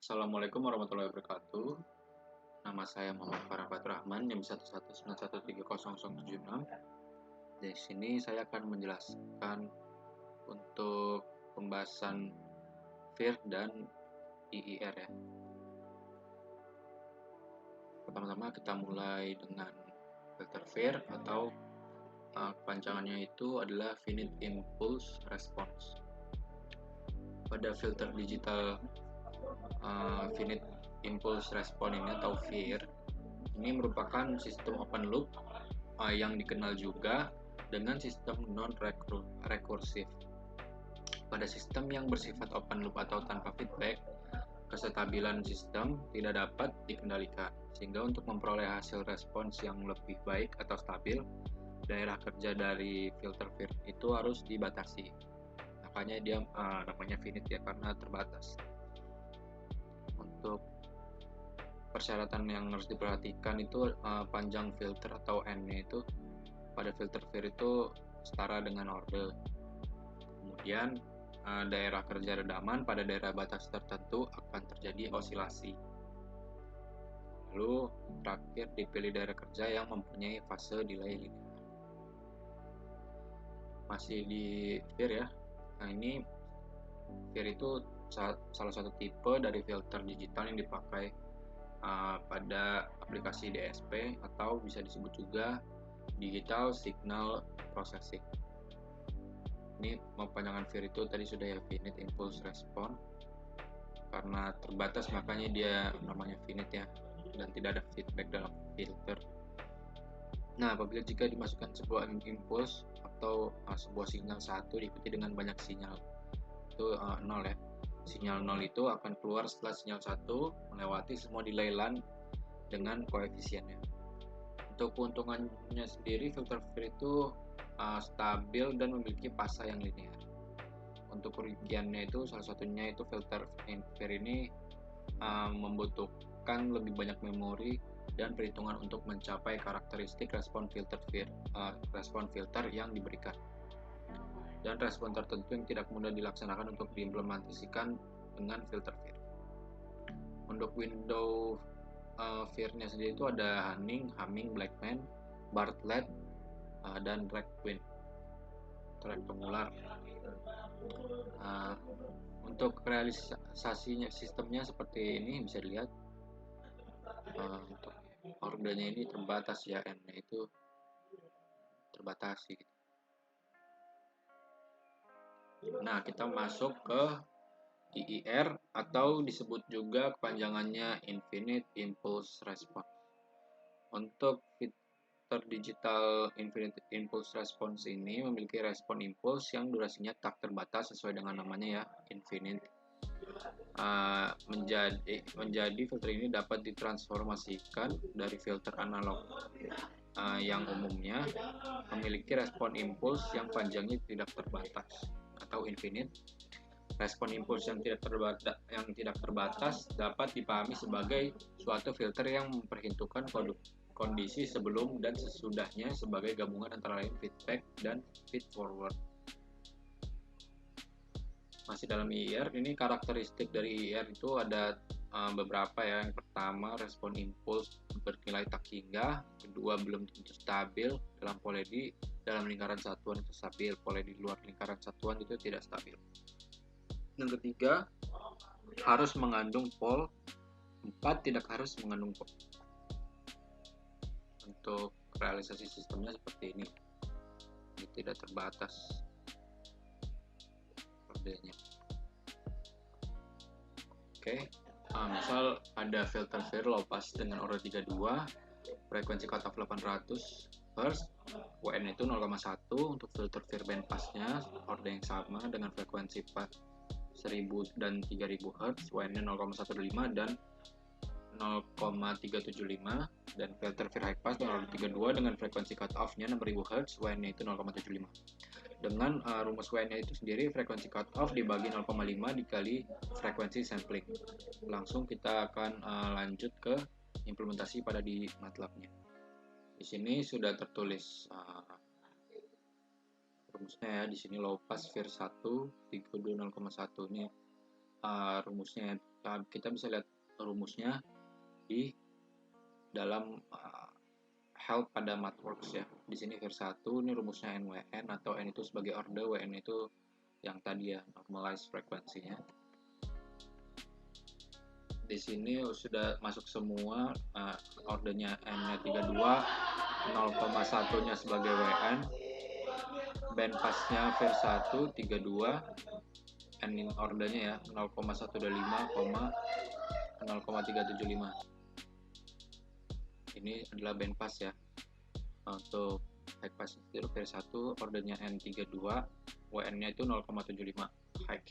Assalamualaikum warahmatullahi wabarakatuh. Nama saya Muhammad Farah Rahman, NIM 119130076. Di sini saya akan menjelaskan untuk pembahasan FIR dan IIR ya. Pertama-tama kita mulai dengan filter FIR atau kepanjangannya itu adalah Finite Impulse Response. Pada filter digital Finite Impulse Response ini atau FIR ini merupakan sistem open loop yang dikenal juga dengan sistem non-rekursif. Pada sistem yang bersifat open loop atau tanpa feedback, kestabilan sistem tidak dapat dikendalikan, sehingga untuk memperoleh hasil respons yang lebih baik atau stabil, daerah kerja dari filter FIR itu harus dibatasi. Makanya dia namanya finite ya, karena terbatas. Untuk persyaratan yang harus diperhatikan itu panjang filter atau N-nya itu pada filter FIR itu setara dengan orde. Kemudian daerah kerja redaman pada daerah batas tertentu akan terjadi osilasi. Lalu terakhir dipilih daerah kerja yang mempunyai fase delay linear. Masih di FIR ya. Nah ini FIR itu salah satu tipe dari filter digital yang dipakai pada aplikasi DSP atau bisa disebut juga Digital Signal Processing. Ini panjangan FIR itu tadi sudah ya, Finite Impulse Response. Karena terbatas makanya dia namanya finite ya, dan tidak ada feedback dalam filter. Nah, apabila jika dimasukkan sebuah impuls atau sebuah sinyal satu diikuti dengan banyak sinyal, itu 0 ya. Sinyal 0 itu akan keluar setelah sinyal 1 melewati semua delay LAN dengan koefisiennya. Untuk keuntungannya sendiri, filter FIR itu stabil dan memiliki fase yang linear. Untuk kerugiannya itu salah satunya itu filter FIR ini membutuhkan lebih banyak memori dan perhitungan untuk mencapai karakteristik respon filter yang diberikan, dan respon tertentu yang tidak mudah dilaksanakan untuk diimplementasikan dengan filter FIR. Untuk window FIR-nya sendiri itu ada Hamming, Blackman, Bartlett, dan Requiem pengular. Untuk realisasinya sistemnya seperti ini bisa dilihat. Untuk ordenya ini terbatas ya, N-nya itu terbatasi. Nah, kita masuk ke IIR atau disebut juga kepanjangannya Infinite Impulse Response. Untuk filter digital Infinite Impulse Response ini memiliki respon impuls yang durasinya tak terbatas sesuai dengan namanya ya, infinite. Menjadi filter ini dapat ditransformasikan dari filter analog yang umumnya memiliki respon impuls yang panjangnya tidak terbatas atau infinite. Respon impuls yang tidak terbatas dapat dipahami sebagai suatu filter yang memperhitungkan kondisi sebelum dan sesudahnya sebagai gabungan antara lain feedback dan feed forward. Masih dalam IIR, ini karakteristik dari IIR itu ada beberapa ya. Yang pertama, respon impuls bernilai tak hingga. Kedua, belum tentu stabil dalam dalam lingkaran satuan itu stabil, di luar lingkaran satuan itu tidak stabil. Yang ketiga, harus mengandung pol. 4, tidak harus mengandung pol. Untuk realisasi sistemnya seperti ini tidak terbatas ordenya. Oke, misal ada filter FIR low pass dengan orde 32, frekuensi cutoff 800 Hz, WN itu 0,1. Untuk filter FIR band passnya orde yang sama dengan frekuensi 1000 dan 3000 Hz, WN-nya 0,15 dan 0,375, dan filter FIR high pass dengan orde 32 dengan frekuensi cutoff-nya 6000 Hz, WN-nya itu 0,75. Dengan rumus WN-nya itu sendiri, frekuensi cutoff dibagi 0,5 dikali frekuensi sampling. Langsung kita akan lanjut ke implementasi pada di MATLAB-nya. Di sini sudah tertulis rumusnya ya. Di sini low pass FIR 1 32 0,1 ini rumusnya kita bisa lihat rumusnya di dalam help pada MathWorks ya. Di sini VER1 ini rumusnya NWN, atau N itu sebagai order, WN itu yang tadi ya, normalized frekuensinya. Di sini sudah masuk semua, ordernya N-nya 32, 0,1-nya sebagai WN, bandpassnya VER1 32, N ordernya ya 0,125, 0,375. Ini adalah bandpass ya. Untuk high pass itu VER1 ordernya N32, WN-nya itu 0,75 high.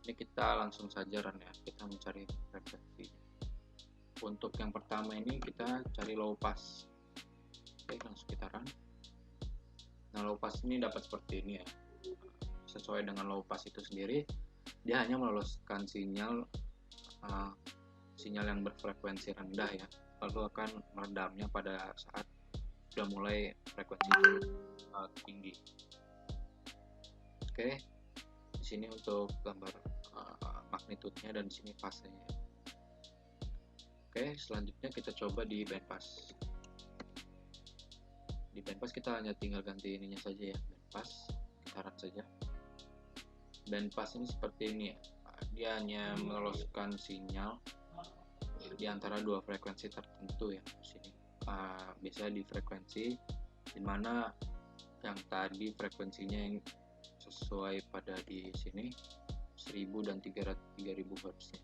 Ini kita langsung saja run ya, kita mencari frekuensi. Untuk yang pertama ini kita cari low pass. Oke, langsung kita run. Nah, low pass ini dapat seperti ini ya. Sesuai dengan low pass itu sendiri, dia hanya meloloskan sinyal yang berfrekuensi rendah ya, lalu akan meredamnya pada saat sudah mulai frekuensi tinggi. Oke, di sini untuk gambar magnitudenya dan di sini fasenya. Oke, selanjutnya kita coba di bandpass. Di bandpass kita hanya tinggal ganti ininya saja ya, bandpass, kita run saja. Bandpass ini seperti ini ya, dia hanya meloloskan sinyal di antara dua frekuensi tertentu ya. Di sini biasanya di frekuensi dimana yang tadi frekuensinya yang sesuai pada di sini 1000 dan 3000 Hz nya.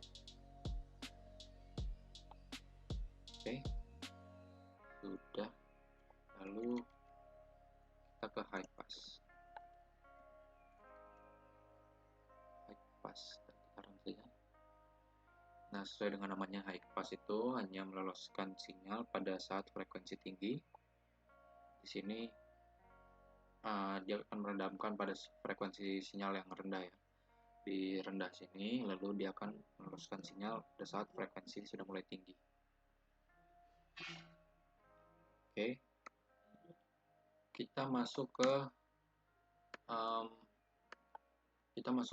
Oke, sudah. Lalu kita ke high pass. High pass, kita run saja. Nah, sesuai dengan namanya, high pass itu hanya meloloskan sinyal pada saat frekuensi tinggi. Di sini dia akan meredamkan pada frekuensi sinyal yang rendah ya. Di rendah sini, lalu dia akan meloloskan sinyal pada saat frekuensi sudah mulai tinggi. Oke, kita masuk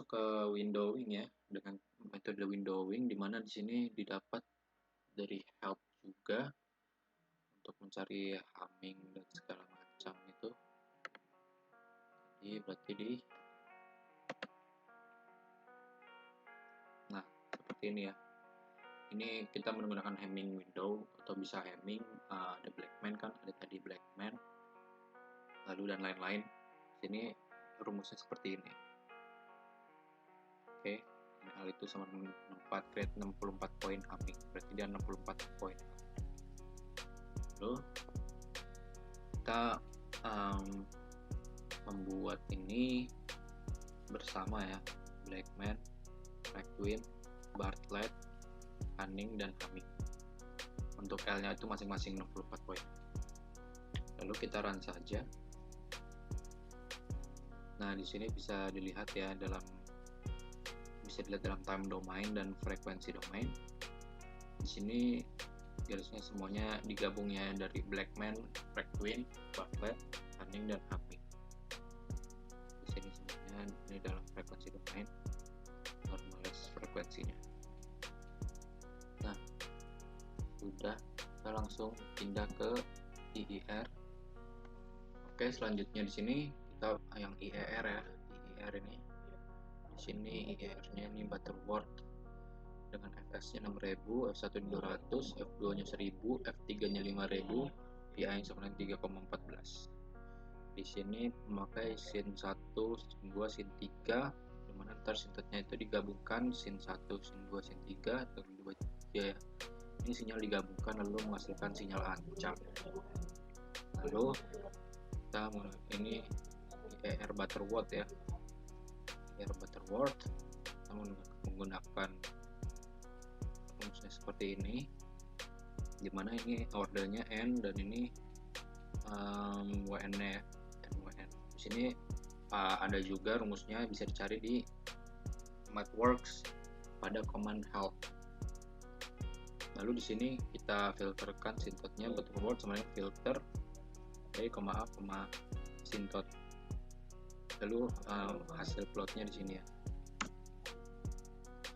ke windowing ya, dengan metode windowing, dimana di sini didapat dari help juga untuk mencari humming dan segala macam itu. Jadi berarti nah seperti ini ya. Ini kita menggunakan Hamming window atau bisa Hamming, ada Blackman kan, ada tadi Blackman, lalu dan lain-lain. Sini rumusnya seperti ini. Oke, hal itu sama 4 create 64 poin Hamming, berarti dia 64 poin. Lalu kita membuat ini bersama ya, Blackman, Ragwin, Bartlett, Hanning, dan Hamming. Untuk L-nya itu masing-masing 64 poin. Lalu kita run saja. Nah, di sini bisa dilihat ya, bisa dilihat dalam time domain dan frekuensi domain. Di sini garisnya semuanya digabungnya dari Blackman, Ragwin, Bartlett, Hanning, dan Hamming. Di sini semuanya ini dalam frekuensi domain, normalized frekuensinya. Nah, sudah, kita langsung pindah ke IIR. Oke, selanjutnya di sini kita yang IIR ya. IIR ini di sini IIR-nya ini Butterworth dengan fs-nya 6000, f1 200, f2-nya 1000, f3-nya 5000, PI-nya sama dengan 3,14. Di sini memakai sin 1, sin 2, sin 3, dimana ntar sintetnya itu digabungkan sin 1, sin 2, sin 3, atau 2 ya. Ini sinyal digabungkan lalu menghasilkan sinyal ancam. Lalu kita ini IIR Butterworth ya. IIR Butterworth kita menggunakan rumusnya seperti ini, dimana ini ordernya N dan ini WN-nya ya, NWN. Di sini ada juga rumusnya, bisa dicari di MathWorks pada command help. Lalu di sini kita filterkan sintotnya Butterworth sama dengan filter dari A, sintot. Lalu hasil plotnya di sini ya.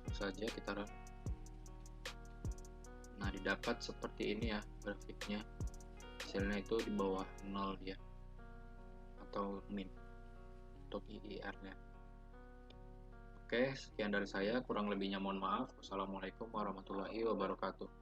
Langsung saja kita run. dapat seperti ini ya grafiknya, hasilnya itu di bawah 0 dia atau min untuk IIR nya. Oke, sekian dari saya, kurang lebihnya mohon maaf. Wassalamualaikum warahmatullahi wabarakatuh.